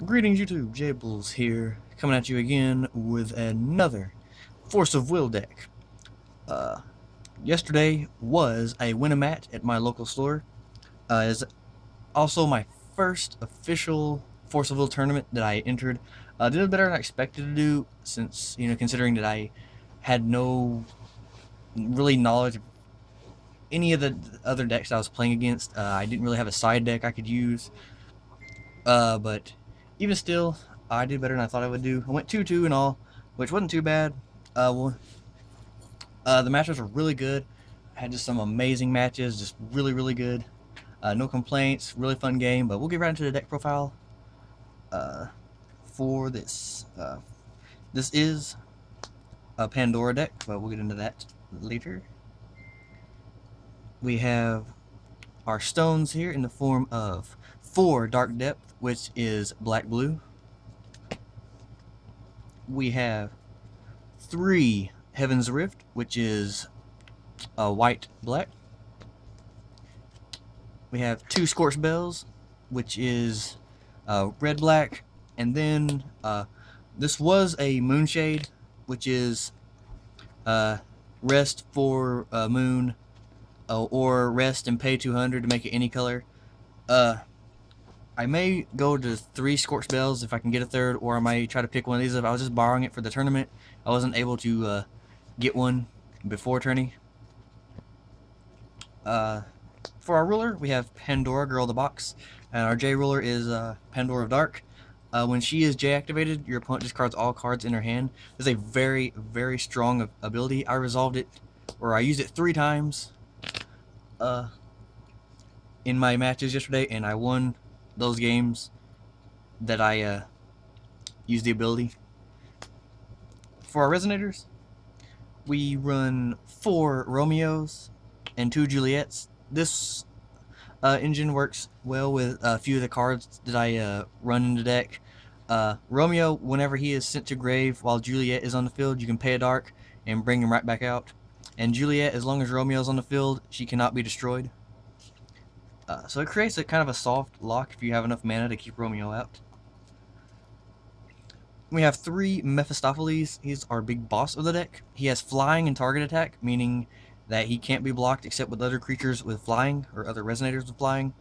Greetings YouTube, Jables here, coming at you again with another Force of Will deck. Yesterday was a win-a-mat at my local store. It's also my first official Force of Will tournament that I entered. Did better than I expected to do, since, considering that I had no really knowledge of any of the other decks I was playing against. I didn't really have a side deck I could use. But even still, I did better than I thought I would do. I went 2-2 and all, which wasn't too bad. The matches were really good. I had just some amazing matches, just really good. No complaints, really fun game. But we'll get right into the deck profile for this. This is a Pandora deck, but we'll get into that later. We have our stones here in the form of 4 Dark Depth, which is black-blue. We have 3 Heaven's Rift, which is white-black. We have 2 Scorched Bells, which is red-black. And then this was a Moonshade, which is rest for moon, or rest and pay 200 to make it any color. I may go to 3 Scorched Bells if I can get a third, or I might try to pick one of these if I was just borrowing it for the tournament. I wasn't able to get one before tourney. For our ruler, we have Pandora, Girl of the Box, and our J ruler is Pandora of Dark. When she is J activated, your opponent discards all cards in her hand. This is a very strong ability. I resolved it, or I used it 3 times in my matches yesterday, and I won those games that I used the ability. For our resonators, we run 4 Romeos and 2 Juliets. This engine works well with a few of the cards that I run in the deck. Romeo, whenever he is sent to grave while Juliet is on the field, you can pay a dark and bring him right back out. And Juliet, as long as Romeo is on the field, she cannot be destroyed. So it creates a kind of a soft lock if you have enough mana to keep Romeo out. We have 3 Mephistopheles. He's our big boss of the deck. He has flying and target attack, meaning that he can't be blocked except with other creatures with flying, or other resonators with flying.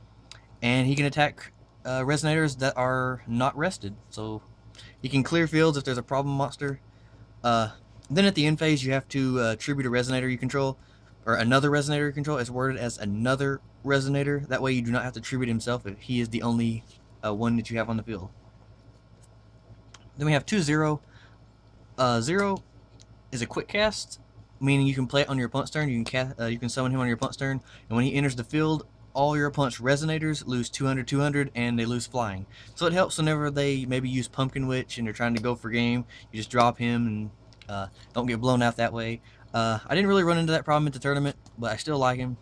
And he can attack resonators that are not rested. So he can clear fields if there's a problem monster. Then at the end phase, you have to tribute a resonator you control, or another resonator you control. It's worded as another resonator. That way you do not have to tribute himself if he is the only one that you have on the field. Then we have 2 Zero. Zero is a quick cast, meaning you can play it on your opponent's turn. You can summon him on your opponent's turn, and when he enters the field, all your opponent's resonators lose 200 and they lose flying. So it helps whenever they maybe use Pumpkin Witch and they're trying to go for game. You just drop him and don't get blown out that way. I didn't really run into that problem at the tournament, but I still like him,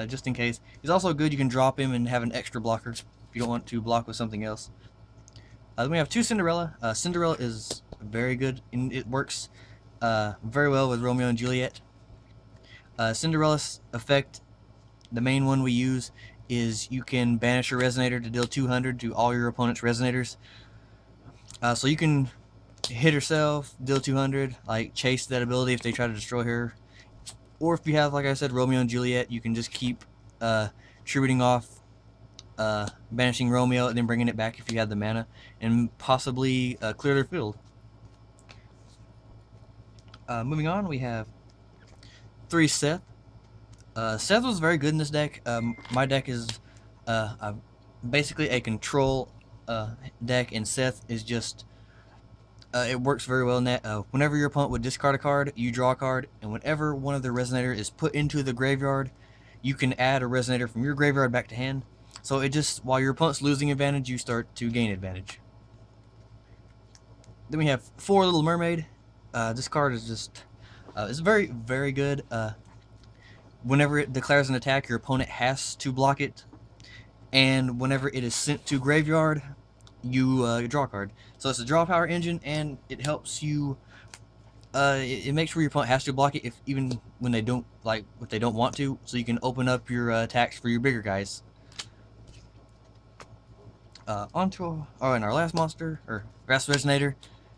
just in case. He's also good. You can drop him and have an extra blocker if you don't want to block with something else. Then we have 2 Cinderella. Cinderella is very good, and it works very well with Romeo and Juliet. Cinderella's effect, the main one we use, is you can banish a resonator to deal 200 to all your opponent's resonators. So you can hit herself, deal 200, like chase that ability if they try to destroy her. Or if you have, like I said, Romeo and Juliet, you can just keep tributing off, banishing Romeo, and then bringing it back if you have the mana, and possibly clear their field. Moving on, we have 3 Seth. Seth was very good in this deck. My deck is basically a control deck, and Seth is just it works very well in that. Whenever your opponent would discard a card, you draw a card, and whenever one of the resonator is put into the graveyard, you can add a resonator from your graveyard back to hand. So it just, while your opponent's losing advantage, you start to gain advantage. Then we have 4 Little Mermaid. This card is just it's very good. Whenever it declares an attack, your opponent has to block it, and whenever it is sent to graveyard, you draw a card. So it's a draw power engine, and it helps you. It makes sure your opponent has to block it, even when they don't if they don't want to. So you can open up your attacks for your bigger guys. And our last monster, or Grass Resonator,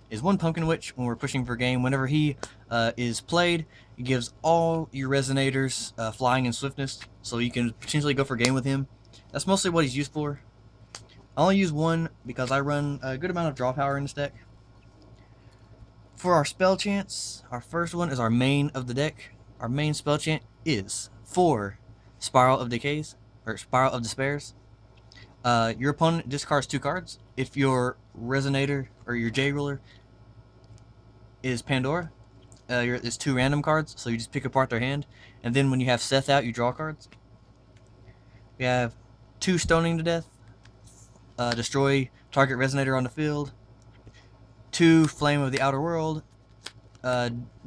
is one Pumpkin Witch. When we're pushing for game, whenever he is played, it gives all your Resonators flying and swiftness, so you can potentially go for game with him. That's mostly what he's used for. I only use one because I run a good amount of draw power in this deck. For our spell chants, our first one is our main of the deck. Our main spell chant is 4 Spiral of Decays, or Spiral of Despairs. Your opponent discards 2 cards. If your Resonator or your J Ruler is Pandora, it's 2 random cards, so you just pick apart their hand, and then when you have Seth out, you draw cards. We have 2 Stoning to Death, destroy target Resonator on the field. 2 Flame of the Outer World,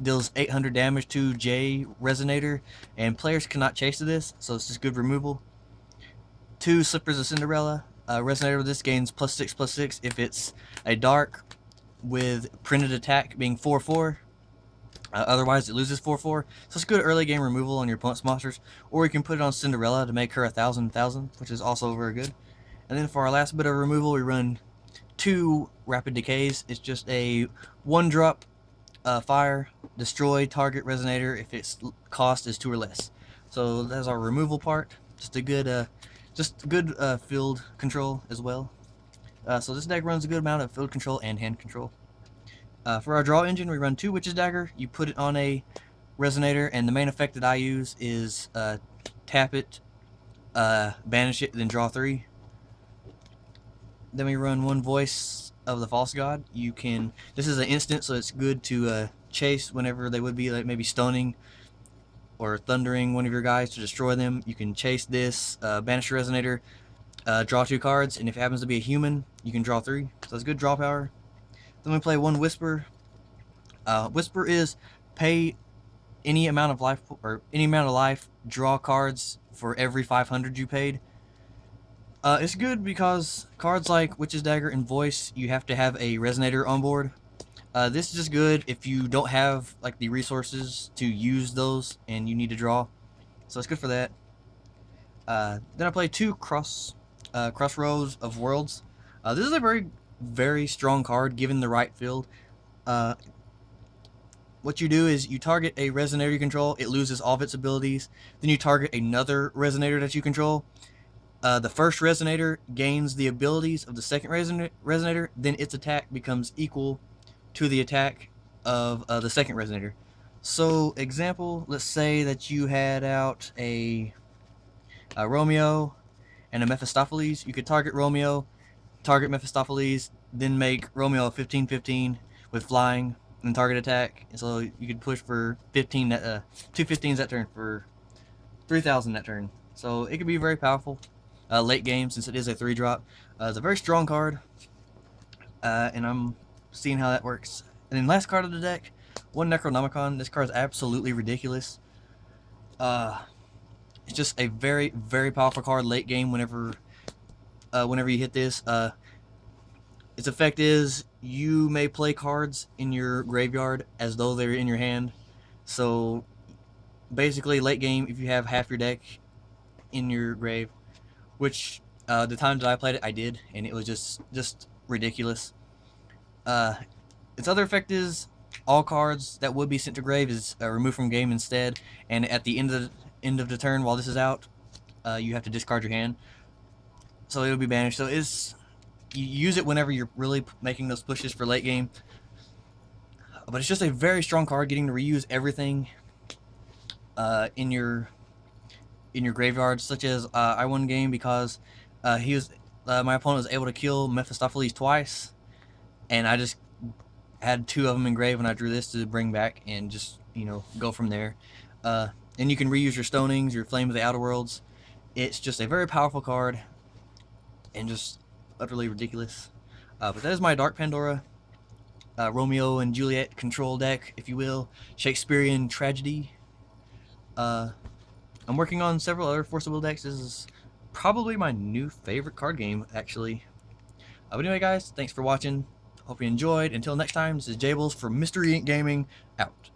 deals 800 damage to J Resonator, and players cannot chase to this, so it's just good removal. 2 Slippers of Cinderella, Resonator with this gains +6/+6 if it's a dark with printed attack being 4/4. Otherwise it loses 4/4, so it's good early game removal on your opponent's monsters, or you can put it on Cinderella to make her 1,000/1,000, which is also very good. And then for our last bit of removal, we run 2 Rapid Decays. It's just a 1-drop fire, destroy target Resonator if its cost is 2 or less. So that's our removal part. Just a good field control as well. So this deck runs a good amount of field control and hand control. For our draw engine, we run 2 Witch's Dagger. You put it on a Resonator, and the main effect that I use is tap it, banish it, then draw 3. Then we run 1 Voice of the False God. This is an instant, so it's good to chase whenever they would be like maybe stoning or thundering one of your guys to destroy them. You can chase this, banish your Resonator, draw 2 cards, and if it happens to be a human, you can draw 3. So it's good draw power. Then we play 1 Whisper. Whisper is pay any amount of life, draw cards for every 500 you paid. It's good because cards like Witch's Dagger and Voice, you have to have a Resonator on board. This is just good if you don't have like the resources to use those and you need to draw. So it's good for that. Then I play 2 Crossroads of Worlds. This is a very strong card given the right field. What you do is you target a Resonator you control, it loses all of its abilities. Then you target another Resonator that you control. The first Resonator gains the abilities of the second Resonator, then its attack becomes equal to the attack of the second Resonator. So, example, let's say that you had out a Romeo and a Mephistopheles. You could target Romeo, target Mephistopheles, then make Romeo 15/15 with flying and target attack. And so you could push for 15 2 15s that turn for 3,000 that turn. So it could be very powerful late game since it is a 3-drop. It's a very strong card, and I'm seeing how that works. And then last card of the deck, 1 Necronomicon. This card is absolutely ridiculous. It's just a very powerful card late game. Whenever you hit this, its effect is you may play cards in your graveyard as though they're in your hand. So basically, late game, if you have half your deck in your grave, which the time that I played it, I did, and it was just ridiculous. Its other effect is all cards that would be sent to grave is removed from game instead, and at the end of the turn while this is out, you have to discard your hand, so it'll be banished. So you use it whenever you're really making those pushes for late game, but it's just a very strong card, getting to reuse everything in your graveyard. Such as I won game because my opponent was able to kill Mephistopheles twice, and I just had 2 of them in grave, and I drew this to bring back and just go from there. And you can reuse your stonings, your Flame of the Outer Worlds. It's just a very powerful card and just utterly ridiculous. But that is my Dark Pandora Romeo and Juliet control deck, if you will. Shakespearean tragedy. I'm working on several other Forcible decks. This is probably my new favorite card game, actually. But anyway, guys, thanks for watching. Hope you enjoyed. Until next time, this is Jables from Mystery Inc. Gaming, out.